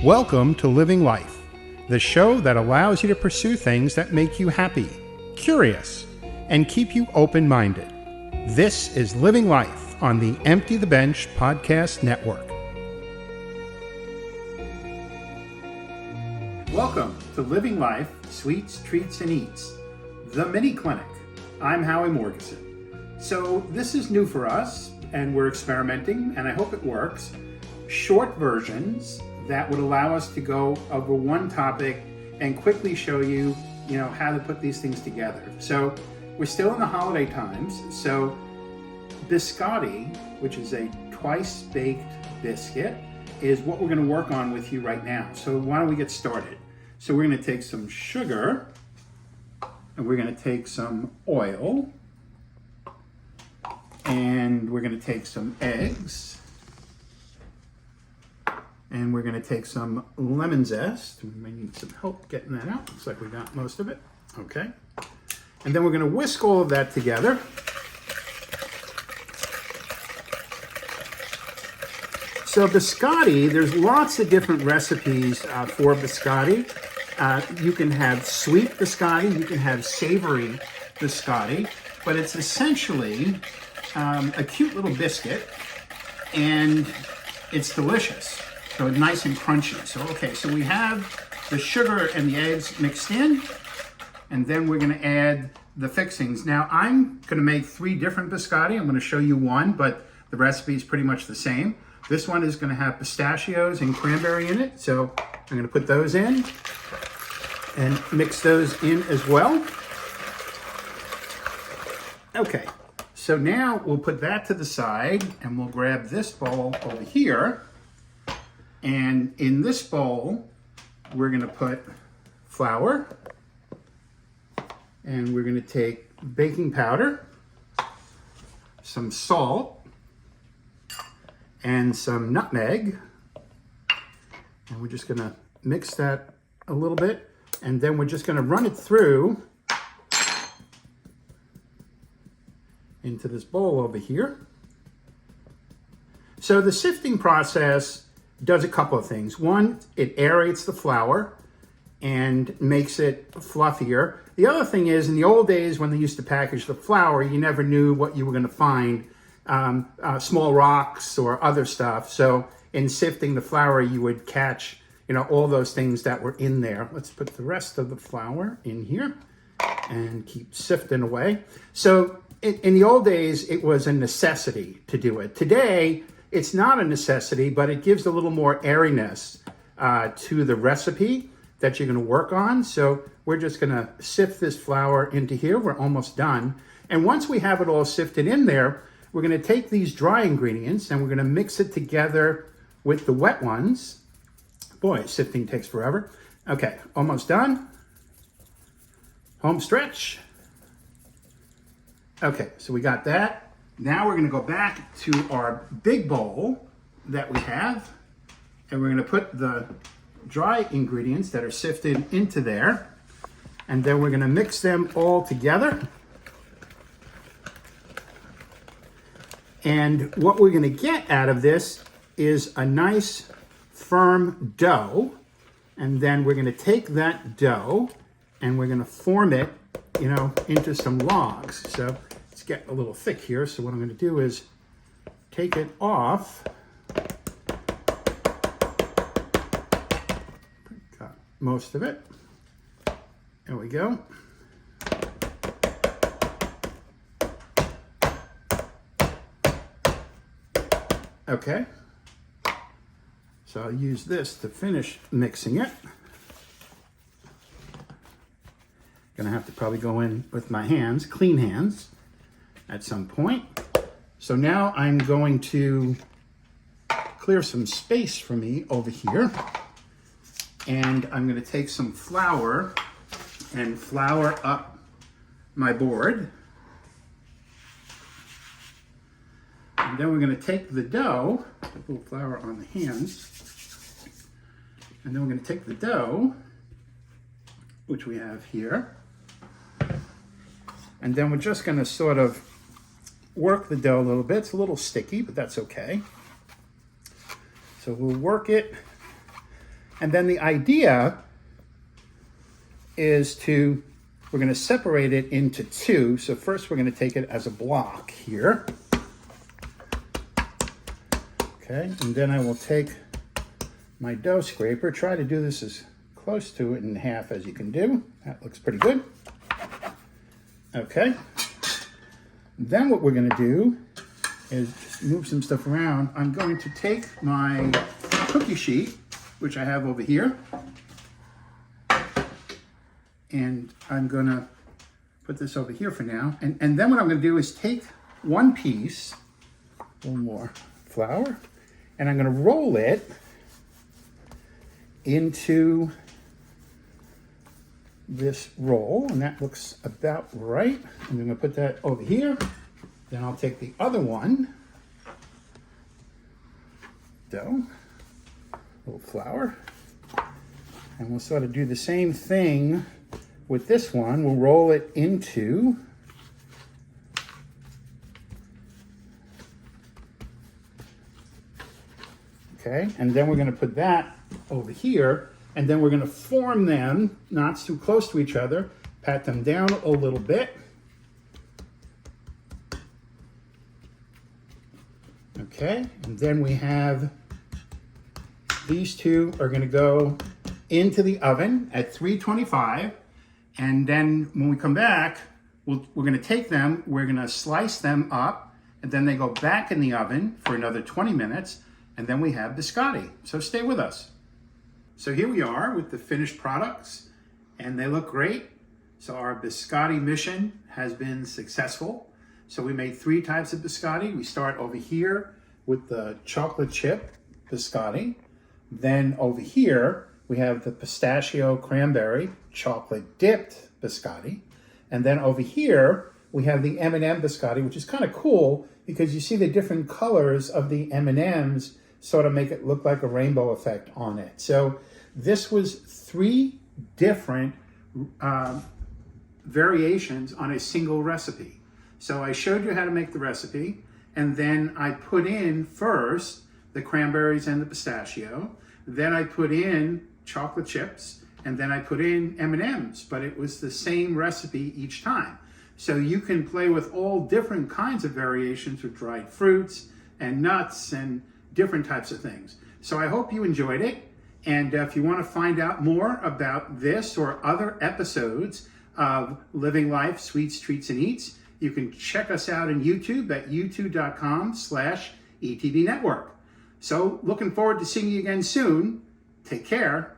Welcome to Living Life, the show that allows you to pursue things that make you happy, curious, and keep you open-minded. This is Living Life on the Empty the Bench Podcast Network. Welcome to Living Life, Sweets, Treats, and Eats, the mini clinic. I'm Howie Morganson. So this is new for us, and we're experimenting, and I hope it works. Short versions that would allow us to go over one topic and quickly show you, how to put these things together. So we're still in the holiday times. So Biscotti, which is a twice baked biscuit, is what we're going to work on with you right now. So why don't we get started? So we're going to take some sugar and we're going to take some oil and we're going to take some eggs. And we're going to take some lemon zest. We may need some help getting that out. Looks like we got most of it. Okay. And then we're going to whisk all of that together. So biscotti, there's lots of different recipes for biscotti. You can have sweet biscotti. You can have savory biscotti. But it's essentially a cute little biscuit. And it's delicious. So it's nice and crunchy. So we have the sugar and the eggs mixed in, and then we're gonna add the fixings. Now I'm gonna make 3 different biscotti. I'm gonna show you one, but the recipe is pretty much the same. This one is gonna have pistachios and cranberry in it. So I'm gonna put those in and mix those in as well. Okay, so now we'll put that to the side and we'll grab this bowl over here. And in this bowl, we're going to put flour, and we're going to take baking powder, some salt, and some nutmeg. And we're just going to mix that a little bit, and then we're just going to run it through into this bowl over here. So the sifting process does a couple of things. One, it aerates the flour and makes it fluffier. The other thing is, in the old days when they used to package the flour, you never knew what you were going to find, small rocks or other stuff. So in sifting the flour, you would catch, all those things that were in there. Let's put the rest of the flour in here and keep sifting away. So in the old days, it was a necessity to do it. Today, it's not a necessity, but it gives a little more airiness to the recipe that you're going to work on. So we're just going to sift this flour into here. We're almost done. And once we have it all sifted in there, we're going to take these dry ingredients and we're going to mix it together with the wet ones. Boy, sifting takes forever. Okay, almost done. Home stretch. Okay, so we got that. Now we're going to go back to our big bowl that we have, and we're going to put the dry ingredients that are sifted into there, and then we're going to mix them all together. And what we're going to get out of this is a nice firm dough, and then we're going to take that dough and we're going to form it, into some logs. So get a little thick here, so what I'm going to do is take it off. Got most of it. There we go. Okay. So I'll use this to finish mixing it. Gonna have to probably go in with my hands, clean hands, at some point. So now I'm going to clear some space for me over here. And I'm going to take some flour and flour up my board. And then we're going to take the dough, a little flour on the hands. And then we're going to take the dough, which we have here. And then we're just going to sort of work the dough a little bit. It's a little sticky, but that's okay. So we'll work it And then the idea is we're going to separate it into two. So first we're going to take it as a block here. Okay, and then I will take my dough scraper, try to do this as close to it in half as you can do. That looks pretty good. Okay, then what we're going to do is just move some stuff around. I'm going to take my cookie sheet, which I have over here, and I'm going to put this over here for now. And then what I'm going to do is take one piece, a little more flour, and I'm going to roll it into this roll, and that looks about right. I'm going to put that over here. Then I'll take the other one, dough, a little flour, and we'll sort of do the same thing with this one. We'll roll it into okay, and then we're going to put that over here, and then we're going to form them, not too close to each other, pat them down a little bit. Okay, and then we have these two are going to go into the oven at 325, and then when we come back, we're going to take them, we're going to slice them up, and then they go back in the oven for another 20 minutes, and then we have biscotti. So stay with us. So here we are with the finished products, and they look great. So our biscotti mission has been successful. So we made 3 types of biscotti. We start over here with the chocolate chip biscotti. Then over here, we have the pistachio cranberry chocolate dipped biscotti. And then over here, we have the M&M biscotti, which is kind of cool because you see the different colors of the M&Ms sort of make it look like a rainbow effect on it. So this was 3 different variations on a single recipe. So I showed you how to make the recipe, and then I put in first the cranberries and the pistachio. Then I put in chocolate chips, and then I put in M&Ms, but it was the same recipe each time. So you can play with all different kinds of variations with dried fruits and nuts and different types of things. So I hope you enjoyed it. And if you want to find out more about this or other episodes of Living Life, Sweets, Treats, and Eats, you can check us out on YouTube at youtube.com/ETV Network. So looking forward to seeing you again soon. Take care.